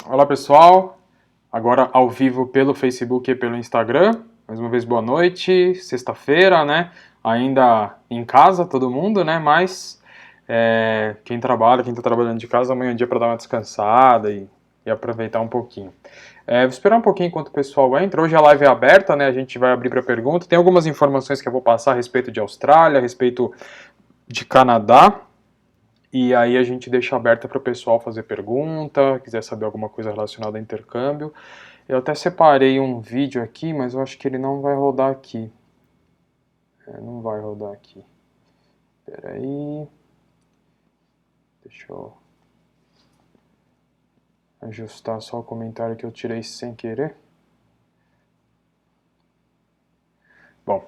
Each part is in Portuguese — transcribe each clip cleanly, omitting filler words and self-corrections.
Olá pessoal, agora ao vivo pelo Facebook e pelo Instagram. Mais uma vez boa noite, sexta-feira, né? Ainda em casa todo mundo, né? Mas quem trabalha, quem está trabalhando de casa, amanhã é dia para dar uma descansada e aproveitar um pouquinho. Vou esperar um pouquinho enquanto o pessoal entra. Hoje a live é aberta, né? A gente vai abrir para pergunta. Tem algumas informações que eu vou passar a respeito de Austrália, a respeito de Canadá. E aí a gente deixa aberta para o pessoal fazer pergunta, quiser saber alguma coisa relacionada a intercâmbio. Eu até separei um vídeo aqui, mas eu acho que ele não vai rodar aqui. Não vai rodar aqui. Espera aí. Deixa eu ajustar só o comentário que eu tirei sem querer. Bom,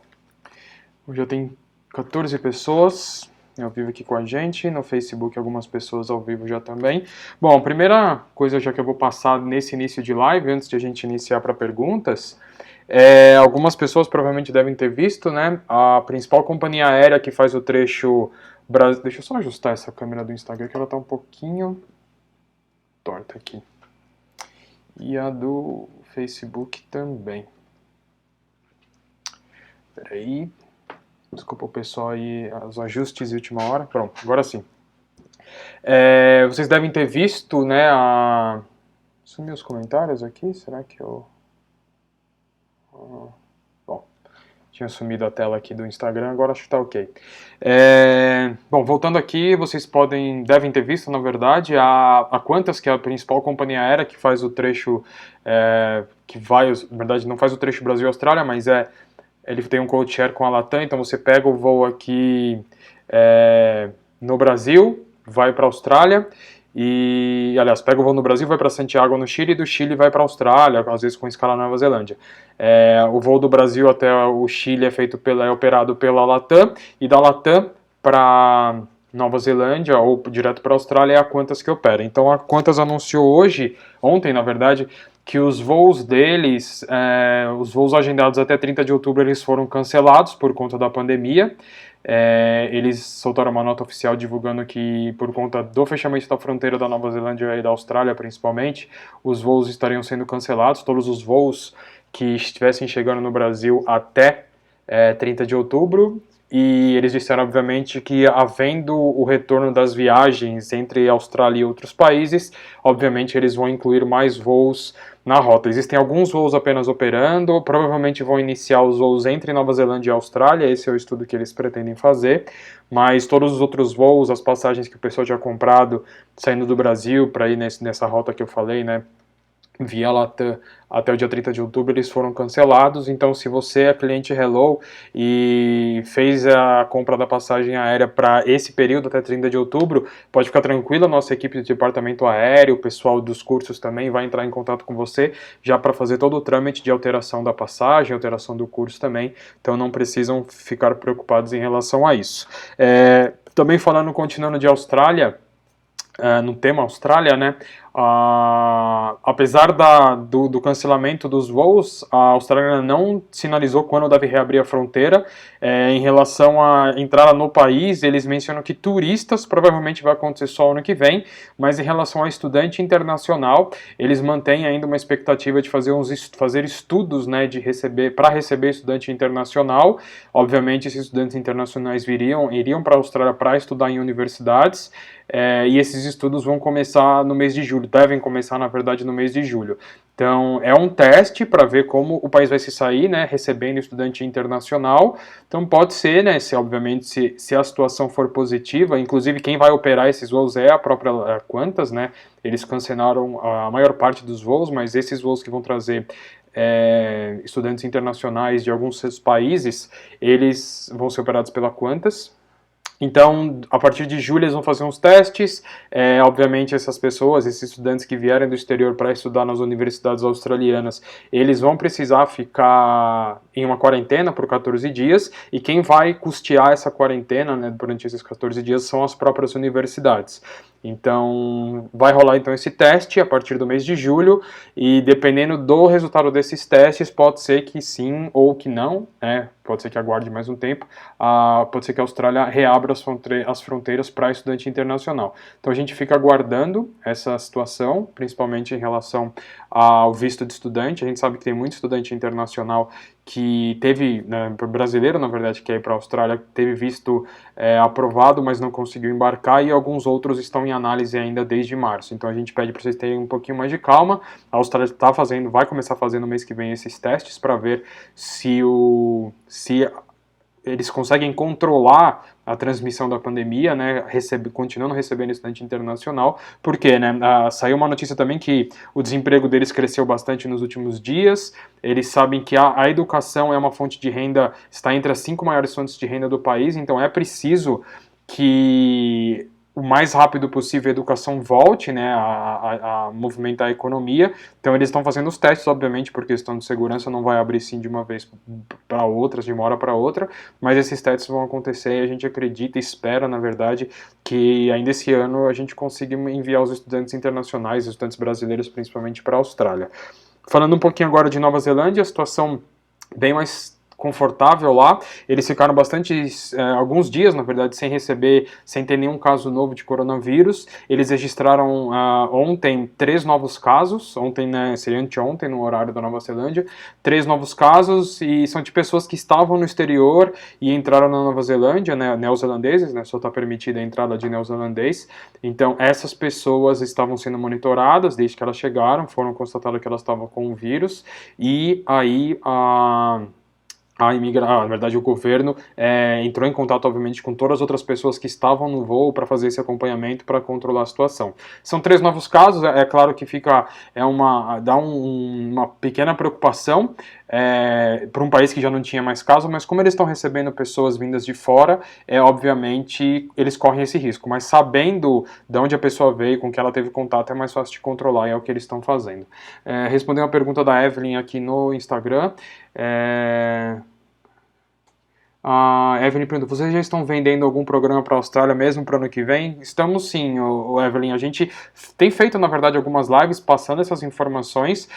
hoje eu tenho 14 pessoas ao vivo aqui com a gente, no Facebook algumas pessoas ao vivo já também. Bom, a primeira coisa já que eu vou passar nesse início de live, antes de a gente iniciar para perguntas, algumas pessoas provavelmente devem ter visto, né, a principal companhia aérea que faz o trecho... Deixa eu só ajustar essa câmera do Instagram que ela está um pouquinho torta aqui. E a do Facebook também. Peraí. Desculpa o pessoal aí, os ajustes de última hora. Pronto, agora sim. Vocês devem ter visto, né, Sumiu os comentários aqui? Será que eu... Bom, tinha sumido a tela aqui do Instagram, agora acho que tá ok. Bom, voltando aqui, vocês devem ter visto, na verdade, a Qantas, que é a principal companhia aérea que faz o trecho, que vai, na verdade não faz o trecho Brasil-Austrália, mas ele tem um code share com a Latam, então você pega o voo aqui no Brasil, vai para a Austrália, aliás, pega o voo no Brasil, vai para Santiago no Chile, e do Chile vai para a Austrália, às vezes com escala na Nova Zelândia. O voo do Brasil até o Chile é operado pela Latam, e da Latam para Nova Zelândia ou direto para a Austrália é a Qantas que opera. Então a Qantas anunciou ontem na verdade, que os voos deles, os voos agendados até 30 de outubro, eles foram cancelados por conta da pandemia. Eles soltaram uma nota oficial divulgando que, por conta do fechamento da fronteira da Nova Zelândia e da Austrália, principalmente, os voos estariam sendo cancelados. Todos os voos que estivessem chegando no Brasil até 30 de outubro. E eles disseram, obviamente, que havendo o retorno das viagens entre Austrália e outros países, obviamente eles vão incluir mais voos na rota. Existem alguns voos apenas operando, provavelmente vão iniciar os voos entre Nova Zelândia e Austrália, esse é o estudo que eles pretendem fazer, mas todos os outros voos, as passagens que o pessoal tinha comprado saindo do Brasil para ir nessa rota que eu falei, né, via Latam até o dia 30 de outubro, eles foram cancelados. Então, se você é cliente Hello e fez a compra da passagem aérea para esse período, até 30 de outubro, pode ficar tranquilo, a nossa equipe de departamento aéreo, o pessoal dos cursos também vai entrar em contato com você, já para fazer todo o trâmite de alteração da passagem, alteração do curso também, então não precisam ficar preocupados em relação a isso. Também continuando de Austrália, no tema Austrália, né? Apesar do cancelamento dos voos, a Austrália não sinalizou quando deve reabrir a fronteira. Em relação à entrada no país, eles mencionam que turistas provavelmente vai acontecer só ano que vem, mas em relação a estudante internacional, eles mantêm ainda uma expectativa de fazer estudos, né, para receber estudante internacional. Obviamente, esses estudantes internacionais iriam para a Austrália para estudar em universidades, e esses estudos vão começar no mês de julho, devem começar, na verdade, no mês de julho. Então, é um teste para ver como o país vai se sair, né, recebendo estudante internacional. Então, pode ser, né, se a situação for positiva, inclusive quem vai operar esses voos é a própria Qantas, né, eles cancelaram a maior parte dos voos, mas esses voos que vão trazer estudantes internacionais de alguns países, eles vão ser operados pela Qantas. Então, a partir de julho eles vão fazer uns testes, obviamente esses estudantes que vierem do exterior para estudar nas universidades australianas, eles vão precisar ficar em uma quarentena por 14 dias, e quem vai custear essa quarentena, né, durante esses 14 dias são as próprias universidades. Então, vai rolar então esse teste a partir do mês de julho, e dependendo do resultado desses testes, pode ser que sim ou que não, né? Pode ser que aguarde mais um tempo, pode ser que a Austrália reabra as fronteiras para estudante internacional. Então a gente fica aguardando essa situação, principalmente em relação ao visto de estudante. A gente sabe que tem muito estudante internacional que teve, né, brasileiro na verdade, que é para a Austrália, teve visto aprovado, mas não conseguiu embarcar, e alguns outros estão em análise ainda desde março. Então a gente pede para vocês terem um pouquinho mais de calma. A Austrália vai começar a fazer no mês que vem esses testes para ver se eles conseguem controlar a transmissão da pandemia, né, continuando recebendo estudante internacional, porque, né, saiu uma notícia também que o desemprego deles cresceu bastante nos últimos dias. Eles sabem que a educação é uma fonte de renda, está entre as 5 maiores fontes de renda do país, então é preciso que o mais rápido possível a educação volte, né, a movimentar a economia. Então eles estão fazendo os testes, obviamente, por questão de segurança, não vai abrir sim de uma vez para outra, de uma hora para outra, mas esses testes vão acontecer e a gente acredita e espera, na verdade, que ainda esse ano a gente consiga enviar os estudantes internacionais, os estudantes brasileiros principalmente, para a Austrália. Falando um pouquinho agora de Nova Zelândia, a situação bem mais confortável lá. Eles ficaram alguns dias, na verdade, sem ter nenhum caso novo de coronavírus. Eles registraram ontem 3 novos casos, ontem, né, seria anteontem, no horário da Nova Zelândia, 3 novos casos, e são de pessoas que estavam no exterior e entraram na Nova Zelândia, né, neozelandeses, né, só está permitida a entrada de neozelandês. Então, essas pessoas estavam sendo monitoradas desde que elas chegaram, foram constatadas que elas estavam com o vírus, e aí na verdade o governo entrou em contato, obviamente, com todas as outras pessoas que estavam no voo para fazer esse acompanhamento, para controlar a situação. São 3 novos casos, é claro que dá uma pequena preocupação para um país que já não tinha mais casos, mas como eles estão recebendo pessoas vindas de fora, obviamente eles correm esse risco, mas sabendo de onde a pessoa veio, com que ela teve contato, é mais fácil de controlar, e é o que eles estão fazendo. Respondendo uma pergunta da Evelyn aqui no Instagram, a Evelyn perguntou: vocês já estão vendendo algum programa para a Austrália mesmo para o ano que vem? Estamos sim, Evelyn. A gente tem feito, na verdade, algumas lives passando essas informações.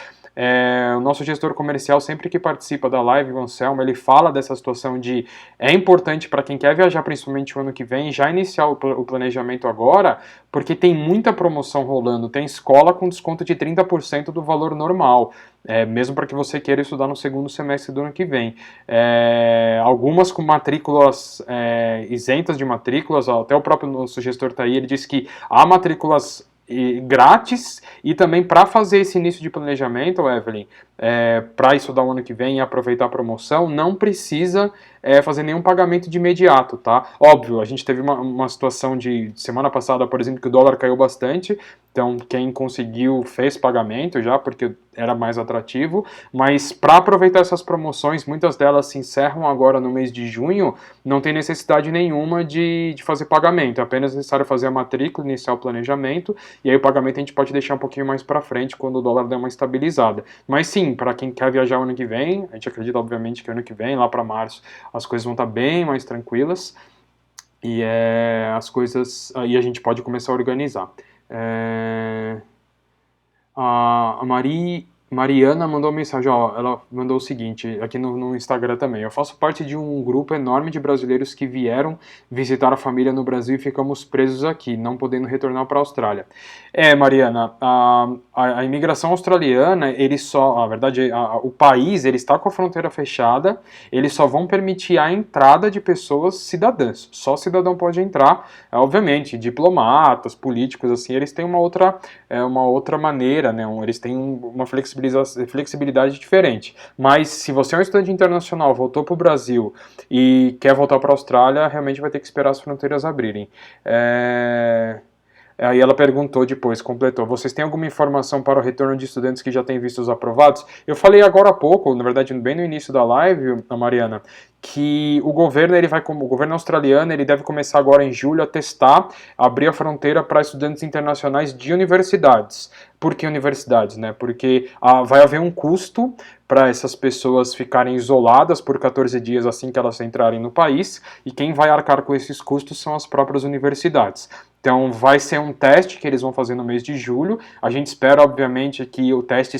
O nosso gestor comercial, sempre que participa da live, o Anselmo, ele fala dessa situação de é importante para quem quer viajar, principalmente o ano que vem, já iniciar o planejamento agora, porque tem muita promoção rolando. Tem escola com desconto de 30% do valor normal, mesmo para que você queira estudar no segundo semestre do ano que vem. Algumas com matrículas isentas de matrículas, até o próprio nosso gestor está aí, ele disse que há matrículas grátis, e também para fazer esse início de planejamento, Evelyn, para estudar o ano que vem e aproveitar a promoção, não precisa fazer nenhum pagamento de imediato, tá? Óbvio, a gente teve uma situação de semana passada, por exemplo, que o dólar caiu bastante, então quem conseguiu fez pagamento já, porque era mais atrativo, mas para aproveitar essas promoções, muitas delas se encerram agora no mês de junho, não tem necessidade nenhuma de fazer pagamento, é apenas necessário fazer a matrícula, iniciar o planejamento, e aí o pagamento a gente pode deixar um pouquinho mais para frente, quando o dólar der uma estabilizada. Mas sim, para quem quer viajar o ano que vem, a gente acredita, obviamente, que ano que vem, lá para março, as coisas vão estar bem mais tranquilas, e aí a gente pode começar a organizar. A Mariana mandou uma mensagem, ela mandou o seguinte, aqui no Instagram também: eu faço parte de um grupo enorme de brasileiros que vieram visitar a família no Brasil e ficamos presos aqui, não podendo retornar para a Austrália. Mariana, a imigração australiana, a verdade, o país, ele está com a fronteira fechada, eles só vão permitir a entrada de pessoas cidadãs, só cidadão pode entrar, obviamente, diplomatas, políticos, assim, eles têm uma outra maneira, né, eles têm uma flexibilidade diferente, mas se você é um estudante internacional, voltou para o Brasil e quer voltar para a Austrália, realmente vai ter que esperar as fronteiras abrirem. Aí ela perguntou depois, completou: vocês têm alguma informação para o retorno de estudantes que já têm vistos aprovados? Eu falei agora há pouco, na verdade bem no início da live, a Mariana, que o governo australiano, ele deve começar agora em julho a testar, abrir a fronteira para estudantes internacionais de universidades. por que universidades, né? Porque vai haver um custo para essas pessoas ficarem isoladas por 14 dias assim que elas entrarem no país, e quem vai arcar com esses custos são as próprias universidades. Então vai ser um teste que eles vão fazer no mês de julho. A gente espera, obviamente, que o teste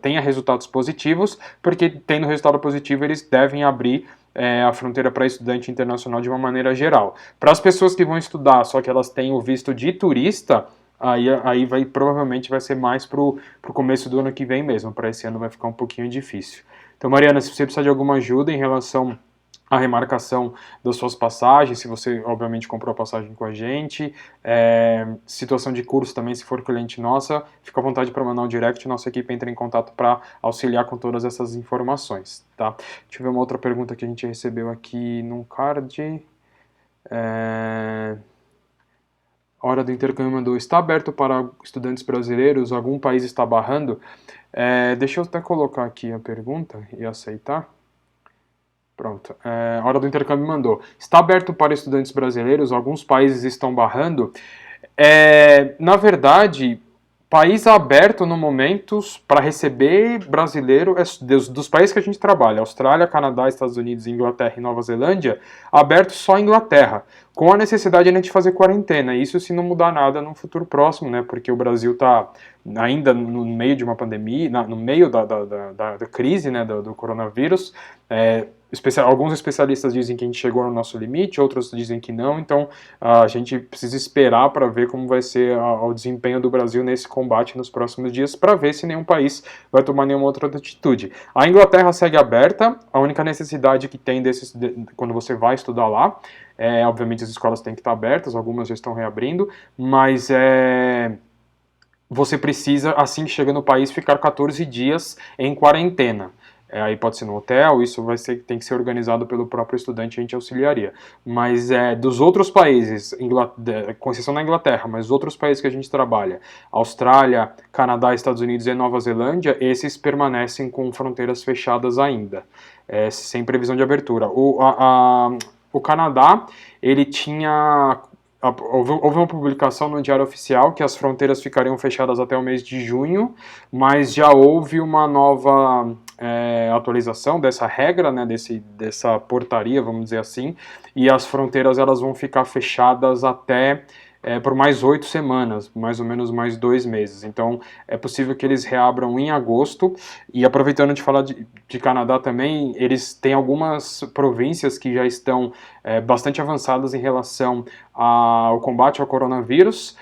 tenha resultados positivos, porque tendo resultado positivo eles devem abrir a fronteira para estudante internacional de uma maneira geral. Para as pessoas que vão estudar, só que elas têm o visto de turista, aí provavelmente vai ser mais pro começo do ano que vem mesmo. Para esse ano vai ficar um pouquinho difícil. Então, Mariana, se você precisar de alguma ajuda em relação à remarcação das suas passagens, se você obviamente comprou a passagem com a gente, situação de curso também, se for cliente nossa, fica à vontade para mandar um direct, nossa equipe entra em contato para auxiliar com todas essas informações, tá? Deixa eu ver uma outra pergunta que a gente recebeu aqui no card. Hora do intercâmbio mandou: está aberto para estudantes brasileiros? Algum país está barrando? Deixa eu até colocar aqui a pergunta e aceitar. Pronto. Hora do intercâmbio mandou: está aberto para estudantes brasileiros? Alguns países estão barrando? Na verdade, país aberto no momento para receber brasileiro dos países que a gente trabalha, Austrália, Canadá, Estados Unidos, Inglaterra e Nova Zelândia, aberto só Inglaterra, com a necessidade de a gente fazer quarentena. Isso se não mudar nada no futuro próximo, né? Porque o Brasil está ainda no meio de uma pandemia, no meio da crise, né, do coronavírus. Alguns especialistas dizem que a gente chegou no nosso limite, outros dizem que não, então a gente precisa esperar para ver como vai ser o desempenho do Brasil nesse combate nos próximos dias, para ver se nenhum país vai tomar nenhuma outra atitude. A Inglaterra segue aberta, a única necessidade que tem quando você vai estudar lá, obviamente as escolas têm que estar abertas, algumas já estão reabrindo, mas você precisa, assim que chega no país, ficar 14 dias em quarentena. Aí pode ser no hotel, isso tem que ser organizado pelo próprio estudante, a gente auxiliaria. Mas dos outros países, com exceção da Inglaterra, mas os outros países que a gente trabalha, Austrália, Canadá, Estados Unidos e Nova Zelândia, esses permanecem com fronteiras fechadas ainda, sem previsão de abertura. O Canadá, ele tinha... Houve uma publicação no Diário Oficial que as fronteiras ficariam fechadas até o mês de junho, mas já houve uma nova atualização dessa regra, né, dessa portaria, vamos dizer assim, e as fronteiras elas vão ficar fechadas até por mais 8 semanas, mais ou menos mais 2 meses. Então é possível que eles reabram em agosto. E aproveitando de falar de Canadá também, eles têm algumas províncias que já estão bastante avançadas em relação ao combate ao coronavírus.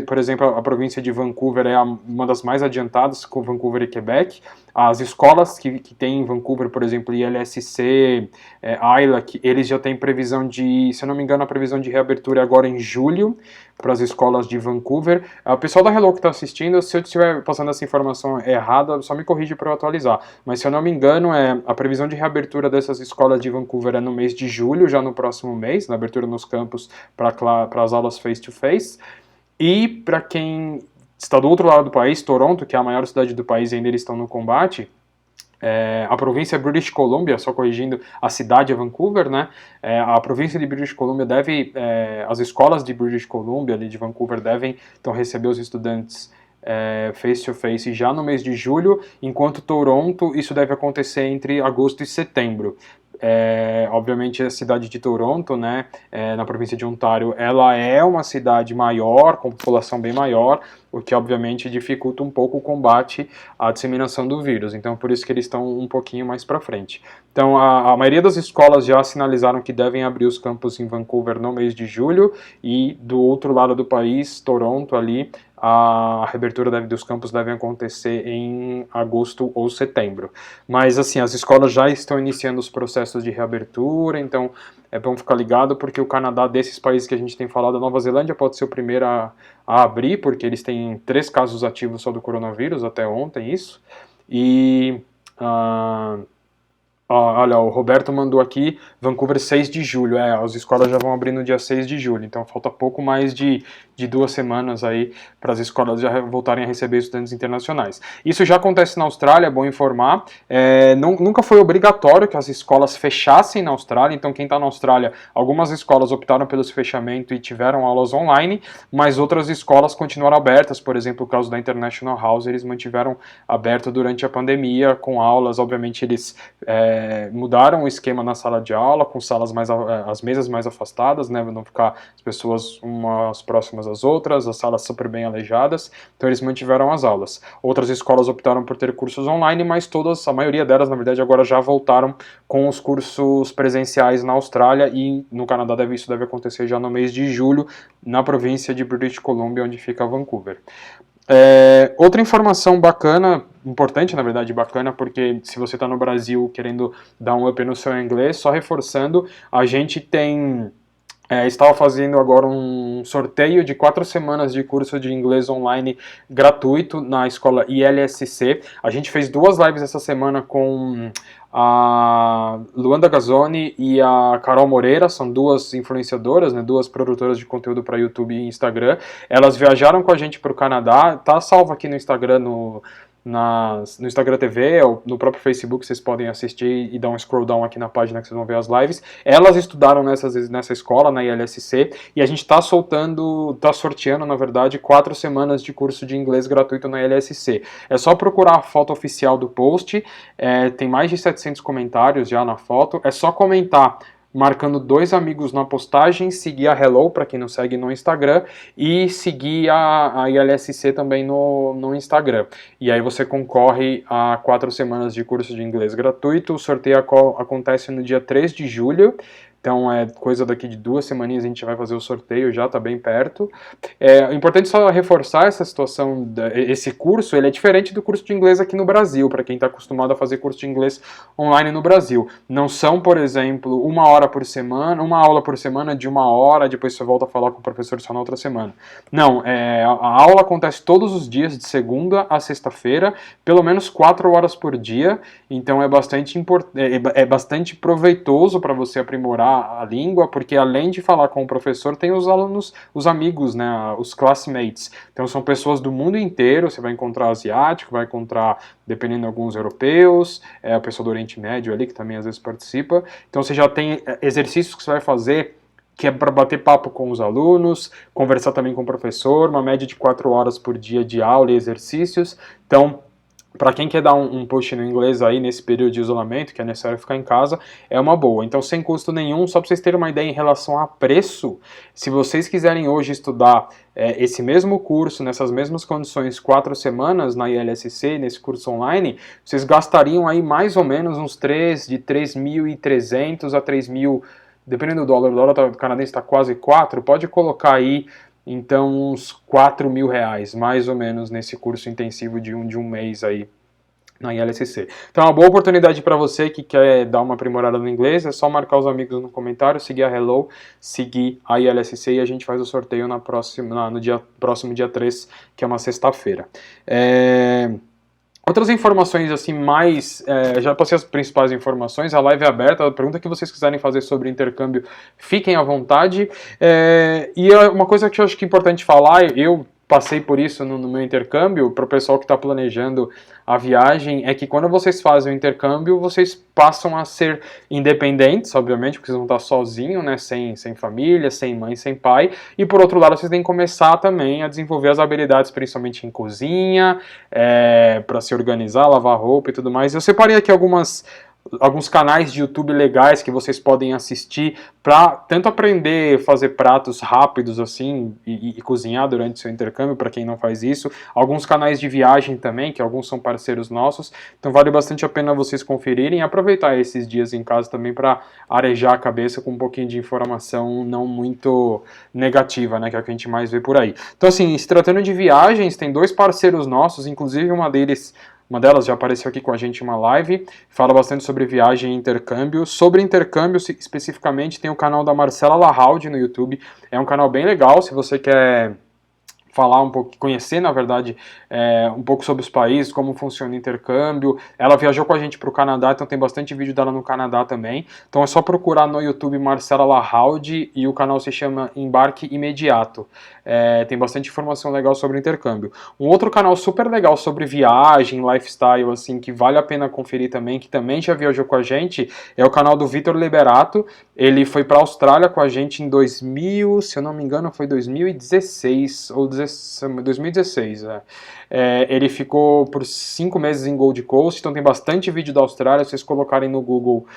Por exemplo, a província de Vancouver é uma das mais adiantadas, com Vancouver e Quebec. As escolas que tem em Vancouver, por exemplo, ILSC, ILAC, eles já têm previsão se eu não me engano, a previsão de reabertura é agora em julho, para as escolas de Vancouver. O pessoal da Hello que está assistindo, se eu estiver passando essa informação errada, só me corrige para eu atualizar. Mas se eu não me engano, a previsão de reabertura dessas escolas de Vancouver é no mês de julho, já no próximo mês, na abertura nos campos para as aulas face-to-face. E para quem está do outro lado do país, Toronto, que é a maior cidade do país e ainda eles estão no combate, a província British Columbia, só corrigindo, a cidade é Vancouver, né? A província de British Columbia as escolas de British Columbia, ali de Vancouver, devem então receber os estudantes face-to-face já no mês de julho, enquanto Toronto, isso deve acontecer entre agosto e setembro. Obviamente a cidade de Toronto, né, na província de Ontário, ela é uma cidade maior, com população bem maior, o que obviamente dificulta um pouco o combate à disseminação do vírus. Então por isso que eles estão um pouquinho mais para frente. Então a maioria das escolas já sinalizaram que devem abrir os campos em Vancouver no mês de julho, e do outro lado do país, Toronto ali, a reabertura dos campos deve acontecer em agosto ou setembro. Mas assim, as escolas já estão iniciando os processos de reabertura, então é bom ficar ligado, porque o Canadá, desses países que a gente tem falado, a Nova Zelândia pode ser o primeiro a abrir, porque eles têm 3 casos ativos só do coronavírus, até ontem isso, e a Olha, o Roberto mandou aqui, Vancouver 6 de julho, as escolas já vão abrir no dia 6 de julho, então falta pouco mais de 2 semanas aí para as escolas já voltarem a receber estudantes internacionais. Isso já acontece na Austrália, é bom informar, nunca foi obrigatório que as escolas fechassem na Austrália, então quem está na Austrália, algumas escolas optaram pelo fechamento e tiveram aulas online, mas outras escolas continuaram abertas, por exemplo, o caso da International House, eles mantiveram aberto durante a pandemia, com aulas, obviamente eles mudaram o esquema na sala de aula, com as mesas mais afastadas, né, não ficar as pessoas umas próximas às outras, as salas super bem alejadas, então eles mantiveram as aulas. Outras escolas optaram por ter cursos online, mas a maioria delas, na verdade, agora já voltaram com os cursos presenciais na Austrália, e no Canadá isso deve acontecer já no mês de julho, na província de British Columbia, onde fica Vancouver. Outra informação bacana, importante na verdade, bacana, porque se você está no Brasil querendo dar um up no seu inglês, só reforçando, a gente estava fazendo agora um sorteio de 4 semanas de curso de inglês online gratuito na escola ILSC. A gente fez 2 lives essa semana com a Luanda Gazzoni e a Carol Moreira, são 2 influenciadoras, né, 2 produtoras de conteúdo para YouTube e Instagram. Elas viajaram com a gente para o Canadá, tá salvo aqui no Instagram, no Instagram TV, ou no próprio Facebook, vocês podem assistir e dar um scroll down aqui na página que vocês vão ver as lives. Elas estudaram nessa escola, na ILSC, e a gente está sorteando, na verdade, 4 semanas de curso de inglês gratuito na ILSC. É só procurar a foto oficial do post, tem mais de 700 comentários já na foto, é só comentar marcando 2 amigos na postagem, seguir a Hello, para quem não segue no Instagram, e seguir a ILSC também no Instagram. E aí você concorre a 4 semanas de curso de inglês gratuito. O sorteio acontece no dia 3 de julho, então é coisa daqui de 2 semaninhas a gente vai fazer o sorteio, já está bem perto. É importante só reforçar essa situação, esse curso, ele é diferente do curso de inglês aqui no Brasil, para quem está acostumado a fazer curso de inglês online no Brasil. Não são, por exemplo, uma aula por semana de 1 hora, depois você volta a falar com o professor só na outra semana. Não, a aula acontece todos os dias, de segunda a sexta-feira, pelo menos 4 horas por dia, então é bastante proveitoso para você aprimorar a língua, porque além de falar com o professor, tem os alunos, os amigos, né, os classmates. Então são pessoas do mundo inteiro, você vai encontrar asiático, vai encontrar, dependendo de alguns europeus, a pessoa do Oriente Médio ali, que também às vezes participa. Então você já tem exercícios que você vai fazer, que é para bater papo com os alunos, conversar também com o professor, uma média de 4 horas por dia de aula e exercícios. Então, para quem quer dar um push no inglês aí nesse período de isolamento, que é necessário ficar em casa, é uma boa. Então, sem custo nenhum, só para vocês terem uma ideia em relação a preço, se vocês quiserem hoje estudar esse mesmo curso, nessas mesmas condições, 4 semanas na ILSC, nesse curso online, vocês gastariam aí mais ou menos de 3.300 a 3.000, dependendo do dólar, o dólar canadense está quase 4, pode colocar aí então uns 4 mil reais, mais ou menos, nesse curso intensivo de um mês aí na ILSC. Então é uma boa oportunidade para você que quer dar uma aprimorada no inglês, é só marcar os amigos no comentário, seguir a Hello, seguir a ILSC, e a gente faz o sorteio no próximo dia 3, que é uma sexta-feira. Outras informações assim já passei as principais informações, a live é aberta, a pergunta que vocês quiserem fazer sobre intercâmbio, fiquem à vontade. E uma coisa que eu acho que é importante falar, eu passei por isso no meu intercâmbio, para o pessoal que está planejando a viagem, é que quando vocês fazem o intercâmbio, vocês passam a ser independentes, obviamente, porque vocês vão estar sozinhos, né, sem família, sem mãe, sem pai, e por outro lado, vocês têm que começar também a desenvolver as habilidades, principalmente em cozinha, para se organizar, lavar roupa e tudo mais. Eu separei aqui alguns canais de YouTube legais que vocês podem assistir para tanto aprender a fazer pratos rápidos assim e cozinhar durante seu intercâmbio, para quem não faz isso. Alguns canais de viagem também, que alguns são parceiros nossos, então vale bastante a pena vocês conferirem e aproveitar esses dias em casa também para arejar a cabeça com um pouquinho de informação não muito negativa, né, que é o que a gente mais vê por aí. Então assim, se tratando de viagens, tem 2 parceiros nossos, inclusive uma delas já apareceu aqui com a gente em uma live, fala bastante sobre viagem e intercâmbio. Sobre intercâmbio, especificamente, tem o canal da Marcela Lahalde no YouTube. É um canal bem legal, se você quer falar um pouco, conhecer, na verdade, um pouco sobre os países, como funciona o intercâmbio. Ela viajou com a gente para o Canadá, então tem bastante vídeo dela no Canadá também. Então é só procurar no YouTube Marcela Lahalde e o canal se chama Embarque Imediato. Tem bastante informação legal sobre o intercâmbio. Um outro canal super legal sobre viagem, lifestyle, assim, que vale a pena conferir também, que também já viajou com a gente, é o canal do Vitor Liberato. Ele foi para a Austrália com a gente em 2000, se eu não me engano, foi 2016 ou 2016. Ele ficou por 5 meses em Gold Coast, então tem bastante vídeo da Austrália. Se vocês colocarem no Google,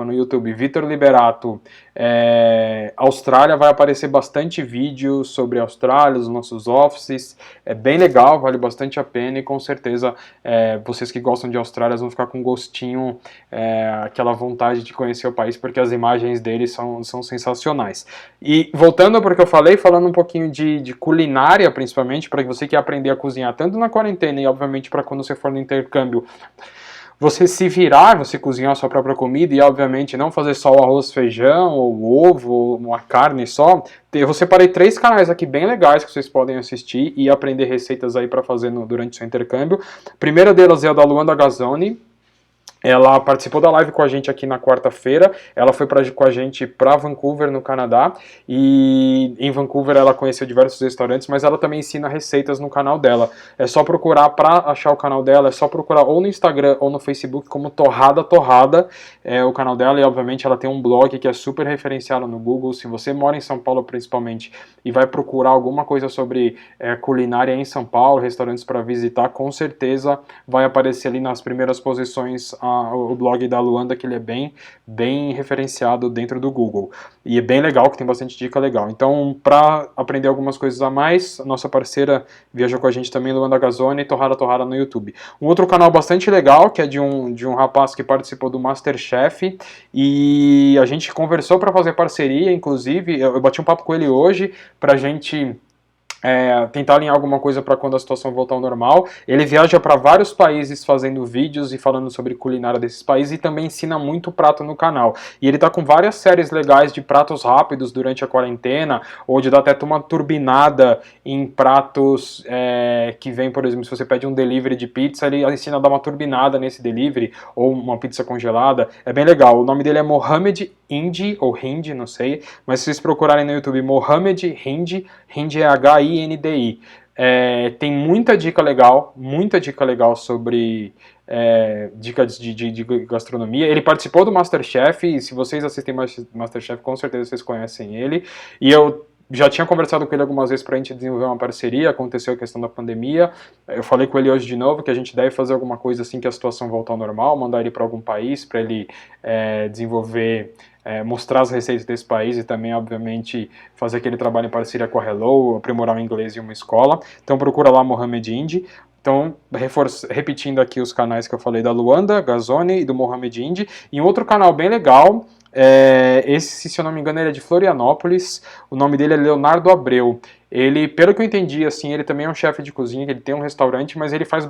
no YouTube, Vitor Liberato, Austrália, vai aparecer bastante vídeo sobre a Austrália, os nossos offices. É bem legal, vale bastante a pena e com certeza vocês que gostam de Austrália vão ficar com gostinho, aquela vontade de conhecer o país, porque as imagens deles são sensacionais. E voltando para o que eu falei, falando um pouquinho de culinária, principalmente, para você que quer aprender a cozinhar, tanto na quarentena e obviamente para quando você for no intercâmbio, você se virar, você cozinhar a sua própria comida e obviamente não fazer só o arroz, feijão, ou ovo, ou uma carne só. Eu separei 3 canais aqui bem legais que vocês podem assistir e aprender receitas aí para fazer durante o seu intercâmbio. A primeira delas é a da Luanda Gazzoni. Ela participou da live com a gente aqui na quarta-feira. Ela foi com a gente para Vancouver, no Canadá, e em Vancouver ela conheceu diversos restaurantes, mas ela também ensina receitas no canal dela. É só procurar, para achar o canal dela, é só procurar ou no Instagram ou no Facebook como Torrada Torrada, o canal dela, e obviamente ela tem um blog que é super referenciado no Google. Se você mora em São Paulo principalmente e vai procurar alguma coisa sobre culinária em São Paulo, restaurantes para visitar, com certeza vai aparecer ali nas primeiras posições o blog da Luanda, que ele é bem referenciado dentro do Google. E é bem legal, que tem bastante dica legal. Então, para aprender algumas coisas a mais, a nossa parceira viajou com a gente também, Luanda Gazzoni, Torrada Torrada no YouTube. Um outro canal bastante legal, que é de um rapaz que participou do MasterChef, e a gente conversou para fazer parceria, inclusive, eu bati um papo com ele hoje, pra gente tentar alinhar alguma coisa para quando a situação voltar ao normal. Ele viaja para vários países fazendo vídeos e falando sobre culinária desses países, e também ensina muito prato no canal. E ele tá com várias séries legais de pratos rápidos durante a quarentena, onde dá até uma turbinada em pratos que vem, por exemplo, se você pede um delivery de pizza, ele ensina a dar uma turbinada nesse delivery, ou uma pizza congelada. É bem legal. O nome dele é Mohamed Hindi, ou Hindi, não sei, mas se vocês procurarem no YouTube Mohamed Hindi, Hindi é Hindi. Tem muita dica legal sobre dicas de gastronomia. Ele participou do MasterChef, e se vocês assistem MasterChef, com certeza vocês conhecem ele. E eu já tinha conversado com ele algumas vezes para a gente desenvolver uma parceria. Aconteceu a questão da pandemia. Eu falei com ele hoje de novo que a gente deve fazer alguma coisa assim que a situação voltar ao normal, mandar ele para algum país para ele desenvolver, mostrar as receitas desse país, e também, obviamente, fazer aquele trabalho em parceria com a Hello, aprimorar o inglês em uma escola. Então procura lá Mohamed Hindi. Então, repetindo aqui os canais que eu falei da Luanda Gazzoni e do Mohamed Hindi. E um outro canal bem legal, esse, se eu não me engano, ele é de Florianópolis. O nome dele é Leonardo Abreu. Ele, pelo que eu entendi, assim, ele também é um chefe de cozinha, ele tem um restaurante, mas ele faz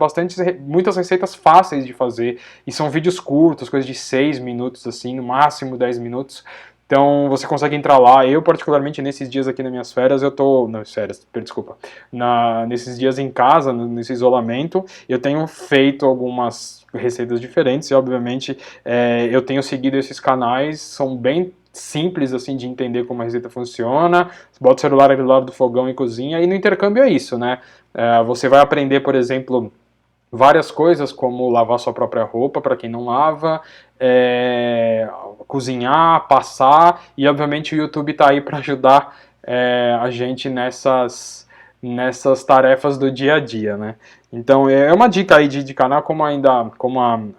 muitas receitas fáceis de fazer, e são vídeos curtos, coisas de 6 minutos, assim, no máximo 10 minutos. Então você consegue entrar lá. Eu, particularmente, nesses dias aqui nas minhas férias, nesses dias em casa, nesse isolamento, eu tenho feito algumas receitas diferentes, e obviamente eu tenho seguido esses canais, são bem simples assim de entender como a receita funciona. Você bota o celular ali do lado do fogão e cozinha, e no intercâmbio é isso, né? Você vai aprender, por exemplo, várias coisas, como lavar sua própria roupa para quem não lava, cozinhar, passar, e obviamente o YouTube está aí para ajudar a gente nessas tarefas do dia a dia, né? Então é uma dica aí de canal,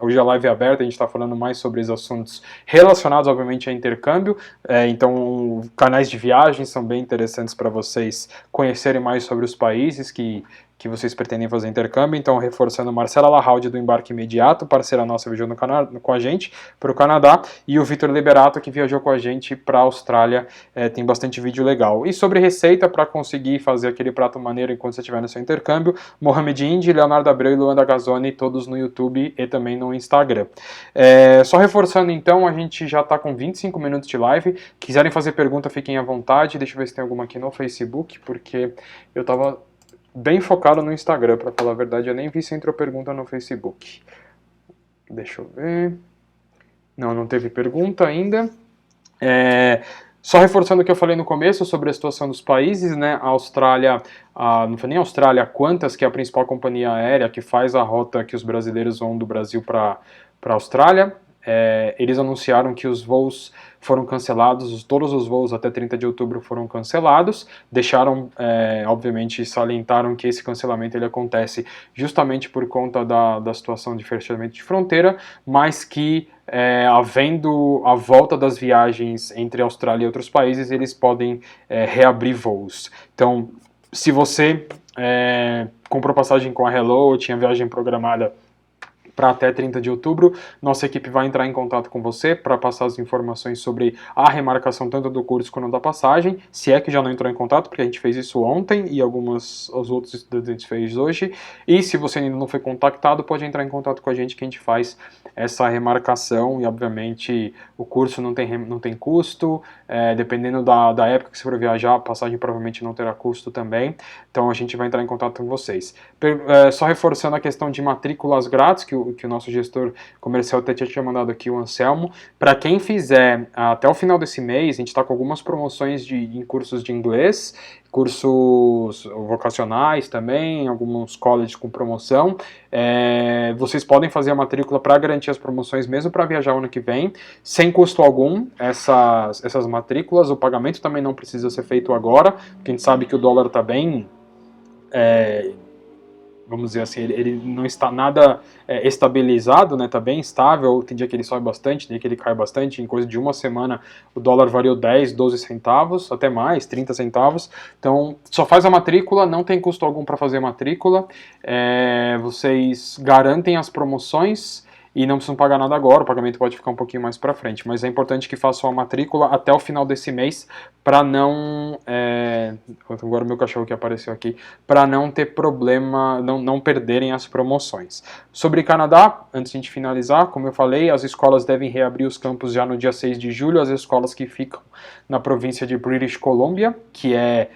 hoje a live é aberta, a gente está falando mais sobre os assuntos relacionados, obviamente, a intercâmbio. Então canais de viagem são bem interessantes para vocês conhecerem mais sobre os países que que vocês pretendem fazer intercâmbio. Então, reforçando, Marcela Lahaldi do Embarque Imediato, parceira nossa, viajou com a gente para o Canadá, e o Vitor Liberato, que viajou com a gente para a Austrália. Tem bastante vídeo legal. E sobre receita, para conseguir fazer aquele prato maneiro enquanto você estiver no seu intercâmbio, Mohamed Indy, Leonardo Abreu e Luanda Gazzoni, todos no YouTube e também no Instagram. Só reforçando então, a gente já está com 25 minutos de live. Quiserem fazer pergunta, fiquem à vontade. Deixa eu ver se tem alguma aqui no Facebook, porque eu estava bem focado no Instagram, para falar a verdade. Eu nem vi se entrou pergunta no Facebook. Deixa eu ver. Não teve pergunta ainda. Só reforçando o que eu falei no começo sobre a situação dos países, né? A Austrália, não foi nem a Austrália, a Qantas, que é a principal companhia aérea que faz a rota que os brasileiros vão do Brasil para a Austrália. Eles anunciaram que os voos foram cancelados, todos os voos até 30 de outubro foram cancelados, deixaram, obviamente, salientaram que esse cancelamento ele acontece justamente por conta da situação de fechamento de fronteira, mas que, havendo a volta das viagens entre a Austrália e outros países, eles podem reabrir voos. Então, se você comprou passagem com a Hello ou tinha viagem programada para até 30 de outubro, nossa equipe vai entrar em contato com você para passar as informações sobre a remarcação tanto do curso quanto da passagem, se é que já não entrou em contato, porque a gente fez isso ontem e os outros estudantes fez hoje, e se você ainda não foi contactado, pode entrar em contato com a gente que a gente faz essa remarcação, e obviamente o curso não tem custo, dependendo da época que você for viajar, a passagem provavelmente não terá custo também, então a gente vai entrar em contato com vocês. Só reforçando a questão de matrículas grátis, que o nosso gestor comercial até tinha mandado aqui, o Anselmo. Para quem fizer até o final desse mês, a gente está com algumas promoções em cursos de inglês, cursos vocacionais também, alguns colleges com promoção. Vocês podem fazer a matrícula para garantir as promoções mesmo para viajar o ano que vem, sem custo algum, essas matrículas. O pagamento também não precisa ser feito agora, porque a gente sabe que o dólar está bem... vamos dizer assim, ele não está nada estabilizado, né? Está bem estável, tem dia que ele sobe bastante, tem dia que ele cai bastante, em coisa de uma semana o dólar variou 10, 12 centavos, até mais, 30 centavos, então só faz a matrícula, não tem custo algum para fazer a matrícula, vocês garantem as promoções e não precisam pagar nada agora, o pagamento pode ficar um pouquinho mais para frente, mas é importante que façam a matrícula até o final desse mês, para não... agora o meu cachorro que apareceu aqui, para não ter problema, não perderem as promoções. Sobre Canadá, antes de a gente finalizar, como eu falei, as escolas devem reabrir os campos já no dia 6 de julho, as escolas que ficam na província de British Columbia, que é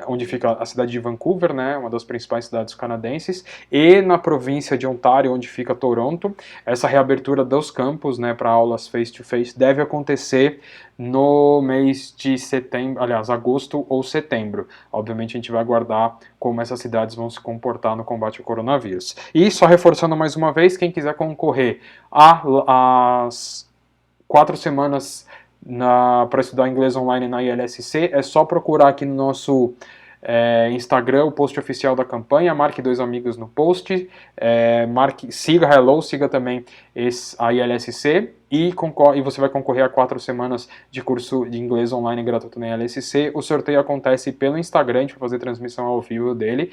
onde fica a cidade de Vancouver, né, uma das principais cidades canadenses, e na província de Ontário, onde fica Toronto. Essa reabertura dos campos, né, para aulas face-to-face deve acontecer no mês de setembro, aliás, agosto ou setembro. Obviamente a gente vai aguardar como essas cidades vão se comportar no combate ao coronavírus. E só reforçando mais uma vez, quem quiser concorrer às 4 semanas para estudar inglês online na ILSC, é só procurar aqui no nosso Instagram, o post oficial da campanha, marque 2 amigos no post, siga Hello, siga também a ILSC, e você vai concorrer a 4 semanas de curso de inglês online gratuito na ILSC. O sorteio acontece pelo Instagram, a gente vai fazer transmissão ao vivo dele,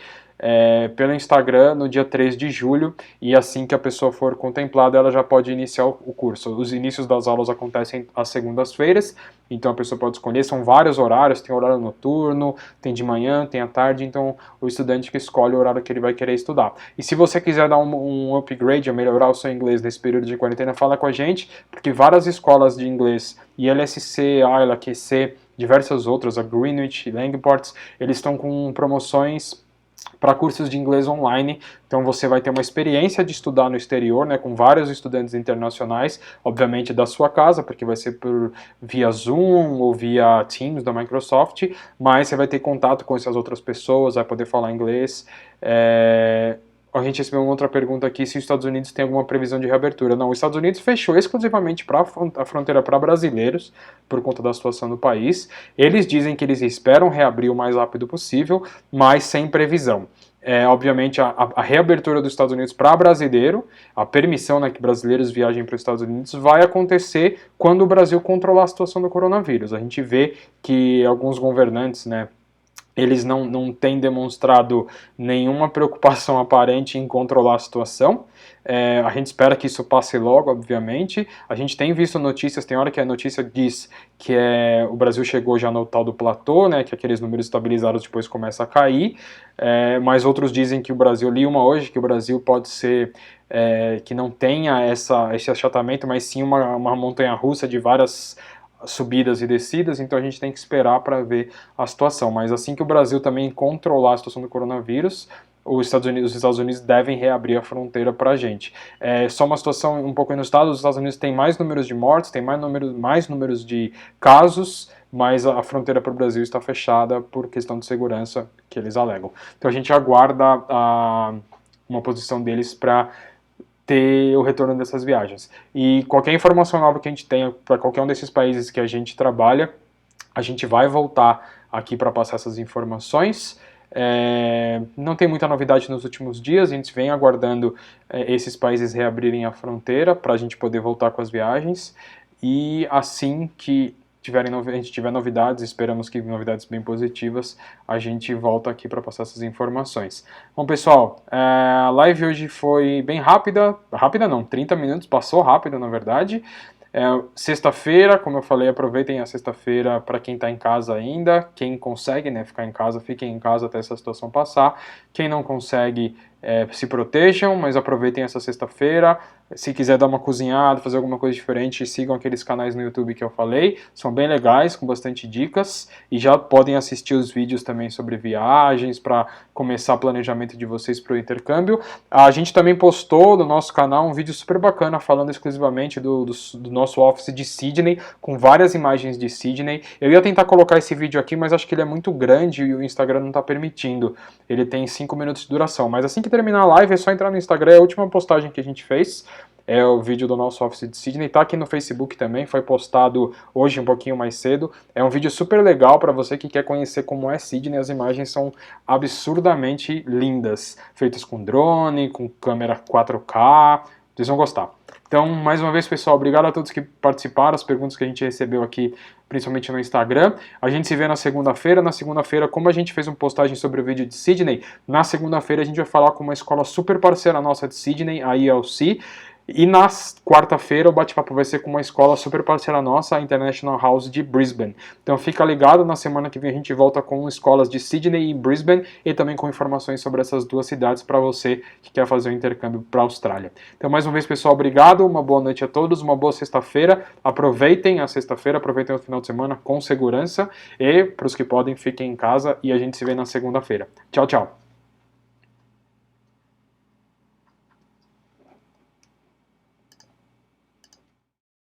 pelo Instagram no dia 3 de julho, e assim que a pessoa for contemplada, ela já pode iniciar o curso. Os inícios das aulas acontecem às segundas-feiras, então a pessoa pode escolher, são vários horários, tem horário noturno, tem de manhã, tem à tarde, então o estudante que escolhe o horário que ele vai querer estudar. E se você quiser dar um upgrade, melhorar o seu inglês nesse período de quarentena, fala com a gente, porque várias escolas de inglês, ILSC, AILA, QC, diversas outras, a Greenwich, Langports, eles estão com promoções para cursos de inglês online, então você vai ter uma experiência de estudar no exterior, né, com vários estudantes internacionais, obviamente da sua casa, porque vai ser via Zoom ou via Teams da Microsoft, mas você vai ter contato com essas outras pessoas, vai poder falar inglês. A gente recebeu uma outra pergunta aqui, se os Estados Unidos tem alguma previsão de reabertura. Não, os Estados Unidos fechou exclusivamente a fronteira para brasileiros, por conta da situação do país. Eles dizem que eles esperam reabrir o mais rápido possível, mas sem previsão. Obviamente, a reabertura dos Estados Unidos para brasileiro, a permissão, né, que brasileiros viajem para os Estados Unidos, vai acontecer quando o Brasil controlar a situação do coronavírus. A gente vê que alguns governantes, né, eles não têm demonstrado nenhuma preocupação aparente em controlar a situação. A gente espera que isso passe logo, obviamente. A gente tem visto notícias, tem hora que a notícia diz que o Brasil chegou já no tal do platô, né, que aqueles números estabilizados depois começam a cair, mas outros dizem que o Brasil, li uma hoje, que o Brasil pode ser, que não tenha esse achatamento, mas sim uma montanha-russa de várias subidas e descidas, então a gente tem que esperar para ver a situação. Mas assim que o Brasil também controlar a situação do coronavírus, os Estados Unidos devem reabrir a fronteira para a gente. Só uma situação um pouco inusitada, os Estados Unidos têm mais números de mortes, tem mais números de casos, mas a fronteira para o Brasil está fechada por questão de segurança que eles alegam. Então a gente aguarda uma posição deles para ter o retorno dessas viagens. E qualquer informação nova que a gente tenha para qualquer um desses países que a gente trabalha, a gente vai voltar aqui para passar essas informações. Não tem muita novidade nos últimos dias, a gente vem aguardando esses países reabrirem a fronteira para a gente poder voltar com as viagens, e assim que a gente tiver novidades, esperamos que novidades bem positivas, a gente volta aqui para passar essas informações. Bom, pessoal, a live hoje foi bem rápida não, 30 minutos, passou rápido na verdade. Sexta-feira, como eu falei, aproveitem a sexta-feira para quem está em casa ainda, quem consegue, né, ficar em casa, fiquem em casa até essa situação passar, quem não consegue, se protejam, mas aproveitem essa sexta-feira. Se quiser dar uma cozinhada, fazer alguma coisa diferente, sigam aqueles canais no YouTube que eu falei, são bem legais, com bastante dicas, e já podem assistir os vídeos também sobre viagens, para começar o planejamento de vocês para o intercâmbio. A gente também postou no nosso canal um vídeo super bacana, falando exclusivamente do nosso office de Sydney, com várias imagens de Sydney. Eu ia tentar colocar esse vídeo aqui, mas acho que ele é muito grande e o Instagram não está permitindo. Ele tem 5 minutos de duração, mas assim que terminar a live é só entrar no Instagram, é a última postagem que a gente fez. É o vídeo do nosso office de Sydney, tá aqui no Facebook também, foi postado hoje um pouquinho mais cedo. É um vídeo super legal para você que quer conhecer como é Sydney, as imagens são absurdamente lindas, feitas com drone, com câmera 4K, vocês vão gostar. Então, mais uma vez, pessoal, obrigado a todos que participaram, as perguntas que a gente recebeu aqui, principalmente no Instagram. A gente se vê na segunda-feira. Na segunda-feira, como a gente fez uma postagem sobre o vídeo de Sydney, na segunda-feira a gente vai falar com uma escola super parceira nossa de Sydney, a ILC. E na quarta-feira o bate-papo vai ser com uma escola super parceira nossa, a International House de Brisbane. Então fica ligado, na semana que vem a gente volta com escolas de Sydney e Brisbane e também com informações sobre essas duas cidades para você que quer fazer o intercâmbio para a Austrália. Então mais uma vez, pessoal, obrigado, uma boa noite a todos, uma boa sexta-feira, aproveitem a sexta-feira, aproveitem o final de semana com segurança e para os que podem, fiquem em casa e a gente se vê na segunda-feira. Tchau, tchau!